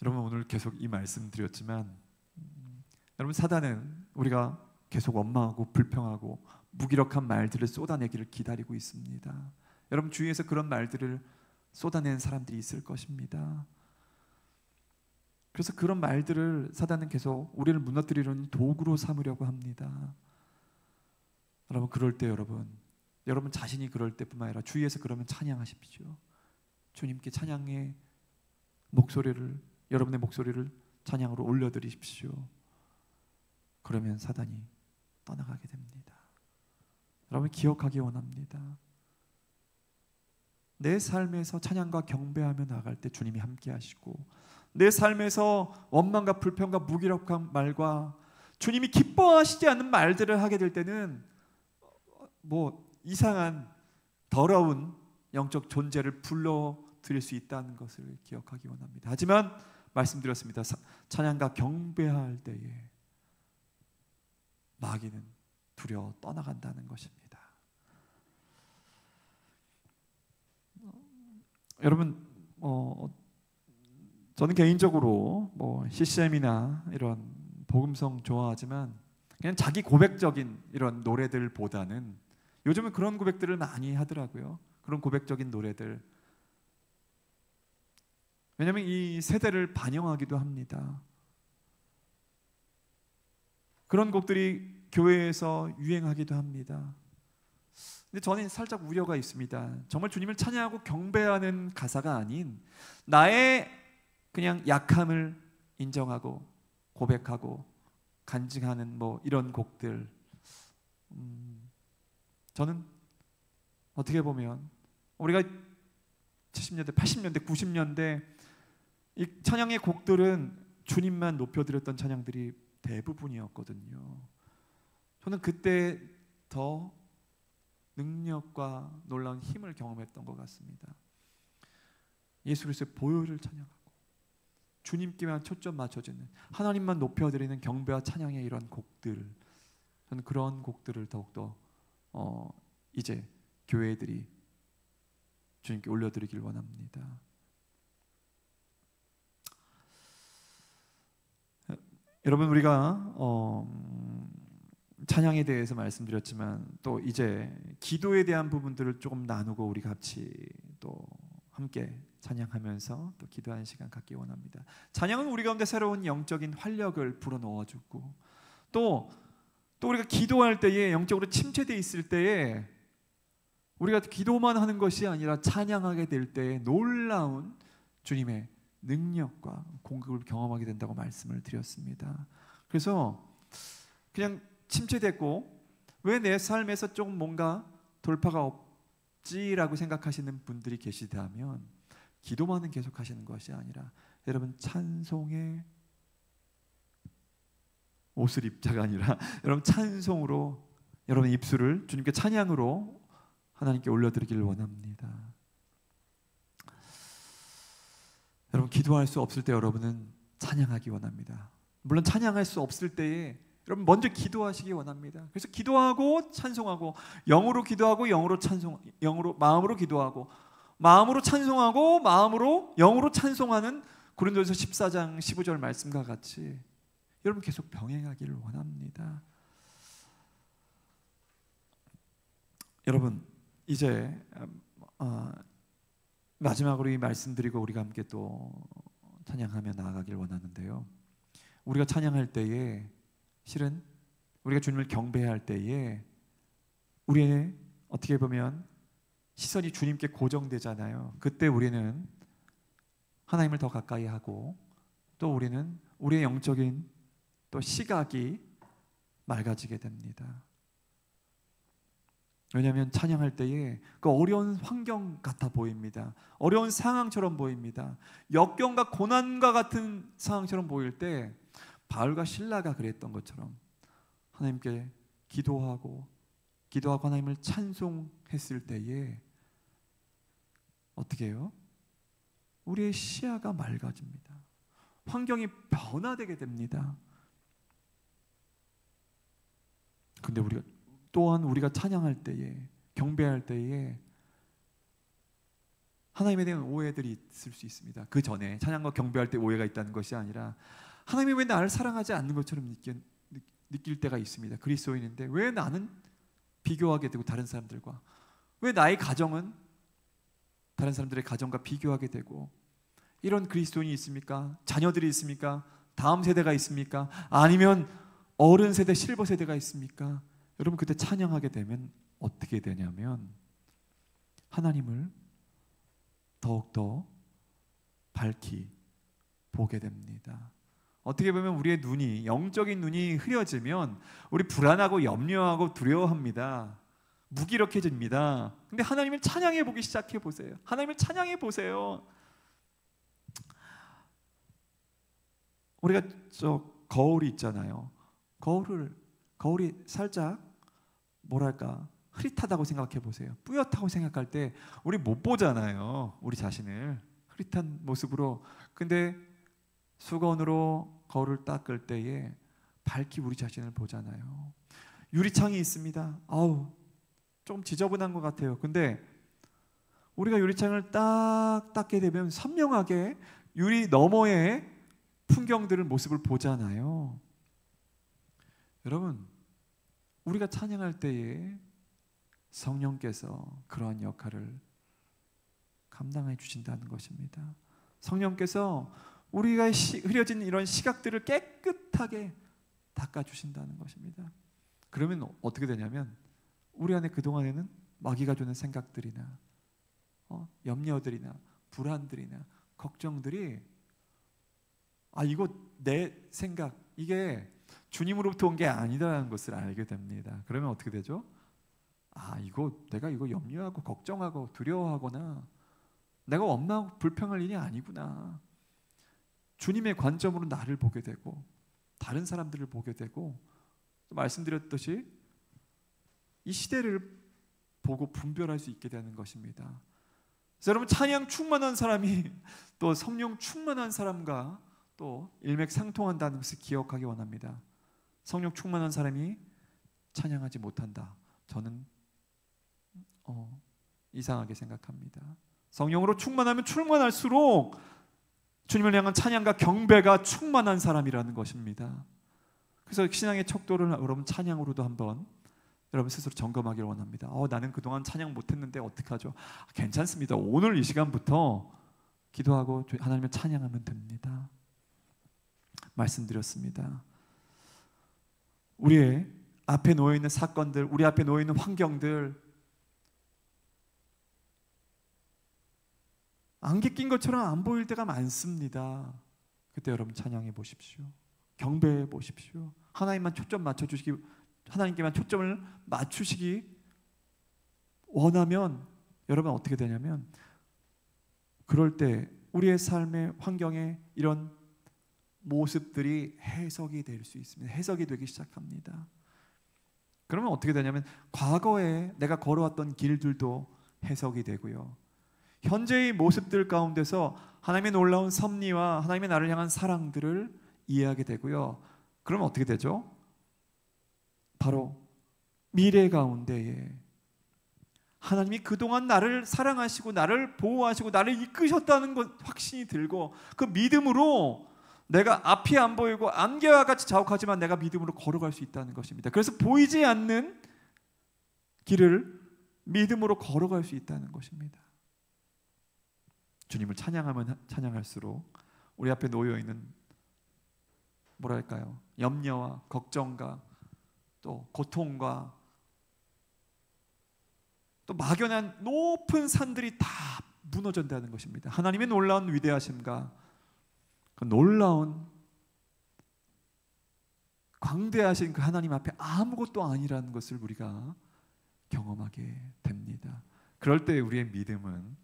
여러분, 오늘 계속 이 말씀 드렸지만, 여러분, 사단은 우리가 계속 원망하고 불평하고 무기력한 말들을 쏟아내기를 기다리고 있습니다. 여러분 주위에서 그런 말들을 쏟아내는 사람들이 있을 것입니다. 그래서 그런 말들을 사단은 계속 우리를 무너뜨리려는 도구로 삼으려고 합니다. 여러분, 그럴 때 여러분 자신이 그럴 때뿐만 아니라 주위에서 그러면 찬양하십시오. 주님께 찬양의 목소리를, 여러분의 목소리를 찬양으로 올려드리십시오. 그러면 사단이 떠나가게 됩니다. 여러분 기억하기 원합니다. 내 삶에서 찬양과 경배하며 나갈 때 주님이 함께 하시고, 내 삶에서 원망과 불평과 무기력한 말과 주님이 기뻐하시지 않는 말들을 하게 될 때는 뭐 이상한 더러운 영적 존재를 불러들일 수 있다는 것을 기억하기 원합니다. 하지만 말씀드렸습니다. 찬양과 경배할 때에 마귀는 두려워 떠나간다는 것입니다. 여러분, 저는 개인적으로 뭐 CCM이나 이런 복음성 좋아하지만 그냥 자기 고백적인 이런 노래들보다는 요즘은 그런 고백들을 많이 하더라고요. 그런 고백적인 노래들. 왜냐하면 이 세대를 반영하기도 합니다. 그런 곡들이 교회에서 유행하기도 합니다. 근데 저는 살짝 우려가 있습니다. 정말 주님을 찬양하고 경배하는 가사가 아닌 나의 그냥 약함을 인정하고 고백하고 간증하는 뭐 이런 곡들, 저는 어떻게 보면 우리가 70년대, 80년대, 90년대 이 찬양의 곡들은 주님만 높여드렸던 찬양들이 대부분이었거든요. 저는 그때 더 능력과 놀라운 힘을 경험했던 것 같습니다. 예수 그리스도의 보혈을 찬양하고 주님께만 초점 맞춰지는, 하나님만 높여드리는 경배와 찬양의 이런 곡들, 저는 그런 곡들을 더욱더 이제 교회들이 주님께 올려드리길 원합니다. 여러분, 우리가 찬양에 대해서 말씀드렸지만 또 이제 기도에 대한 부분들을 조금 나누고 우리 같이 또 함께 찬양하면서 또 기도하는 시간 갖기 원합니다. 찬양은 우리 가운데 새로운 영적인 활력을 불어넣어주고 또 우리가 기도할 때에 영적으로 침체되어 있을 때에 우리가 기도만 하는 것이 아니라 찬양하게 될 때에 놀라운 주님의 능력과 공급을 경험하게 된다고 말씀을 드렸습니다. 그래서 그냥 침체됐고 왜 내 삶에서 조금 뭔가 돌파가 없지라고 생각하시는 분들이 계시다면 기도만은 계속 하시는 것이 아니라 여러분 찬송의 옷을 입자가 아니라 여러분 찬송으로 여러분 입술을 주님께 찬양으로 하나님께 올려드리기를 원합니다. 여러분 기도할 수 없을 때 여러분은 찬양하기 원합니다. 물론 찬양할 수 없을 때에 여러분 먼저 기도하시기 원합니다. 그래서 기도하고 찬송하고 영으로 기도하고 영으로 마음으로 기도하고 마음으로 찬송하고 마음으로 영으로 찬송하는 고린도전서 14장 15절 말씀과 같이 여러분 계속 병행하기를 원합니다. 여러분 이제 마지막으로 이 말씀드리고 우리가 함께 또 찬양하며 나아가길 원하는데요. 우리가 찬양할 때에 실은 우리가 주님을 경배할 때에 우리의 어떻게 보면 시선이 주님께 고정되잖아요. 그때 우리는 하나님을 더 가까이 하고 또 우리는 우리의 영적인 또 시각이 맑아지게 됩니다. 왜냐하면 찬양할 때에 그 어려운 환경 같아 보입니다. 어려운 상황처럼 보입니다. 역경과 고난과 같은 상황처럼 보일 때 바울과 실라가 그랬던 것처럼 하나님께 기도하고 하나님을 찬송했을 때에 어떻게 해요? 우리의 시야가 맑아집니다. 환경이 변화되게 됩니다. 근데 우리가 찬양할 때에 경배할 때에 하나님에 대한 오해들이 있을 수 있습니다. 그 전에 찬양과 경배할 때 오해가 있다는 것이 아니라 하나님이 왜 나를 사랑하지 않는 것처럼 느낄 때가 있습니다. 그리스도인인데 왜 나는 비교하게 되고 다른 사람들과 왜 나의 가정은 다른 사람들의 가정과 비교하게 되고 이런 그리스도인이 있습니까? 자녀들이 있습니까? 다음 세대가 있습니까? 아니면 어른 세대, 실버 세대가 있습니까? 여러분 그때 찬양하게 되면 어떻게 되냐면 하나님을 더욱더 밝히 보게 됩니다. 어떻게 보면 우리의 눈이 영적인 눈이 흐려지면 우리 불안하고 염려하고 두려워합니다. 무기력해집니다. 근데 하나님을 찬양해 보기 시작해 보세요. 하나님을 찬양해 보세요. 우리가 거울이 있잖아요. 거울이 살짝 뭐랄까 흐릿하다고 생각해 보세요. 뿌옇다고 생각할 때 우리 못 보잖아요. 우리 자신을 흐릿한 모습으로. 근데 수건으로 거울을 닦을 때에 밝히 우리 자신을 보잖아요. 유리창이 있습니다. 아우, 좀 지저분한 것 같아요. 근데 우리가 유리창을 딱 닦게 되면 선명하게 유리 너머의 풍경들을 모습을 보잖아요. 여러분, 우리가 찬양할 때에 성령께서 그러한 역할을 감당해 주신다는 것입니다. 성령께서 우리가 흐려진 이런 시각들을 깨끗하게 닦아주신다는 것입니다. 그러면 어떻게 되냐면 우리 안에 그동안에는 마귀가 주는 생각들이나 염려들이나 불안들이나 걱정들이 이거 내 생각, 이게 주님으로부터 온 게 아니다라는 것을 알게 됩니다. 그러면 어떻게 되죠? 내가 이거 염려하고 걱정하고 두려워하거나 내가 원망하고 불평할 일이 아니구나. 주님의 관점으로 나를 보게 되고 다른 사람들을 보게 되고, 또 말씀드렸듯이 이 시대를 보고 분별할 수 있게 되는 것입니다. 그래서 여러분, 찬양 충만한 사람이 또 성령 충만한 사람과 또 일맥상통한다는 것을 기억하기 원합니다. 성령 충만한 사람이 찬양하지 못한다. 저는 이상하게 생각합니다. 성령으로 충만하면 충만할수록 주님을 향한 찬양과 경배가 충만한 사람이라는 것입니다. 그래서 신앙의 척도를 여러분 찬양으로도 한번 여러분 스스로 점검하기를 원합니다. 나는 그동안 찬양 못했는데 어떡하죠? 괜찮습니다. 오늘 이 시간부터 기도하고 하나님을 찬양하면 됩니다. 말씀드렸습니다. 우리의 앞에 놓여있는 사건들, 우리 앞에 놓여있는 환경들, 안개 낀 것처럼 안 보일 때가 많습니다. 그때 여러분 찬양해 보십시오. 경배해 보십시오. 하나님만 초점 맞춰주시기, 하나님께만 초점을 맞추시기 원하면 여러분 어떻게 되냐면, 그럴 때 우리의 삶의 환경에 이런 모습들이 해석이 될 수 있습니다. 해석이 되기 시작합니다. 그러면 어떻게 되냐면 과거에 내가 걸어왔던 길들도 해석이 되고요, 현재의 모습들 가운데서 하나님의 놀라운 섭리와 하나님의 나를 향한 사랑들을 이해하게 되고요. 그러면 어떻게 되죠? 바로 미래 가운데에 하나님이 그동안 나를 사랑하시고 나를 보호하시고 나를 이끄셨다는 것 확신이 들고, 그 믿음으로 내가 앞이 안 보이고 안개와 같이 자욱하지만 내가 믿음으로 걸어갈 수 있다는 것입니다. 그래서 보이지 않는 길을 믿음으로 걸어갈 수 있다는 것입니다. 주님을 찬양하면 찬양할수록 우리 앞에 놓여있는 뭐랄까요? 염려와 걱정과 또 고통과 또 막연한 높은 산들이 다 무너진다는 것입니다. 하나님의 놀라운 위대하심과 그 놀라운 광대하신 그 하나님 앞에 아무것도 아니라는 것을 우리가 경험하게 됩니다. 그럴 때 우리의 믿음은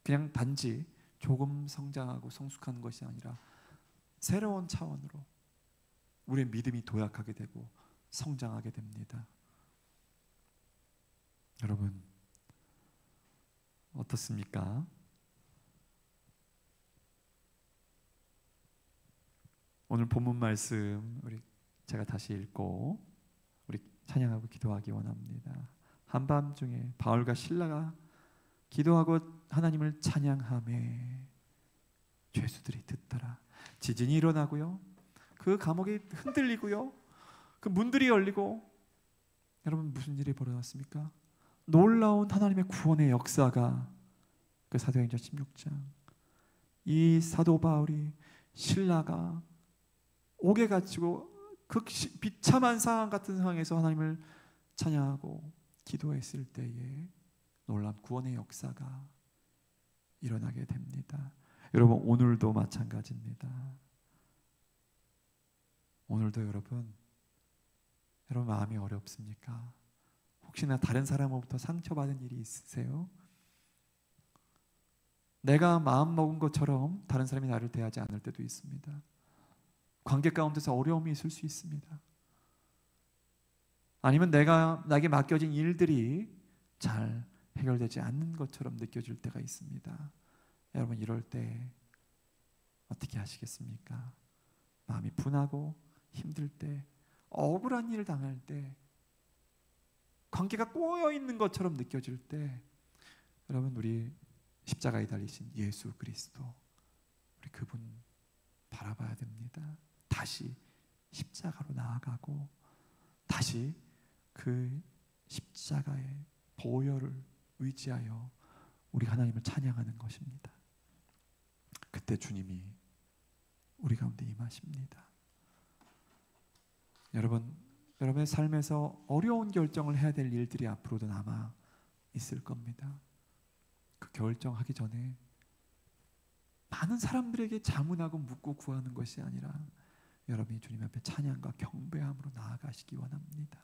그냥 단지 조금 성장하고 성숙하는 것이 아니라 새로운 차원으로 우리의 믿음이 도약하게 되고 성장하게 됩니다. 여러분 어떻습니까? 오늘 본문 말씀 제가 다시 읽고 우리 찬양하고 기도하기 원합니다. 한밤중에 바울과 실라가 기도하고 하나님을 찬양하매 죄수들이 듣더라. 지진이 일어나고요, 그 감옥이 흔들리고요, 그 문들이 열리고, 여러분 무슨 일이 벌어졌습니까? 놀라운 하나님의 구원의 역사가 그 사도행전 16장, 이 사도 바울이 신라가 옥에 갇히고 비참한 상황 같은 상황에서 하나님을 찬양하고 기도했을 때에 놀라운 구원의 역사가 일어나게 됩니다. 여러분 오늘도 마찬가지입니다. 오늘도 여러분 마음이 어렵습니까? 혹시나 다른 사람으로부터 상처받은 일이 있으세요? 내가 마음 먹은 것처럼 다른 사람이 나를 대하지 않을 때도 있습니다. 관계 가운데서 어려움이 있을 수 있습니다. 아니면 나에게 맡겨진 일들이 잘 해결되지 않는 것처럼 느껴질 때가 있습니다. 여러분, 이럴 때 어떻게 하시겠습니까? 마음이 분하고 힘들 때, 억울한 일을 당할 때, 관계가 꼬여 있는 것처럼 느껴질 때, 여러분, 우리 십자가에 달리신 예수 그리스도, 우리 그분 바라봐야 됩니다. 다시 십자가로 나아가고 다시 그 십자가의 보혈을 의지하여 우리 하나님을 찬양하는 것입니다. 그때 주님이 우리 가운데 임하십니다. 여러분의 삶에서 어려운 결정을 해야 될 일들이 앞으로도 남아 있을 겁니다. 그 결정하기 전에 많은 사람들에게 자문하고 묻고 구하는 것이 아니라 여러분이 주님 앞에 찬양과 경배함으로 나아가시기 원합니다.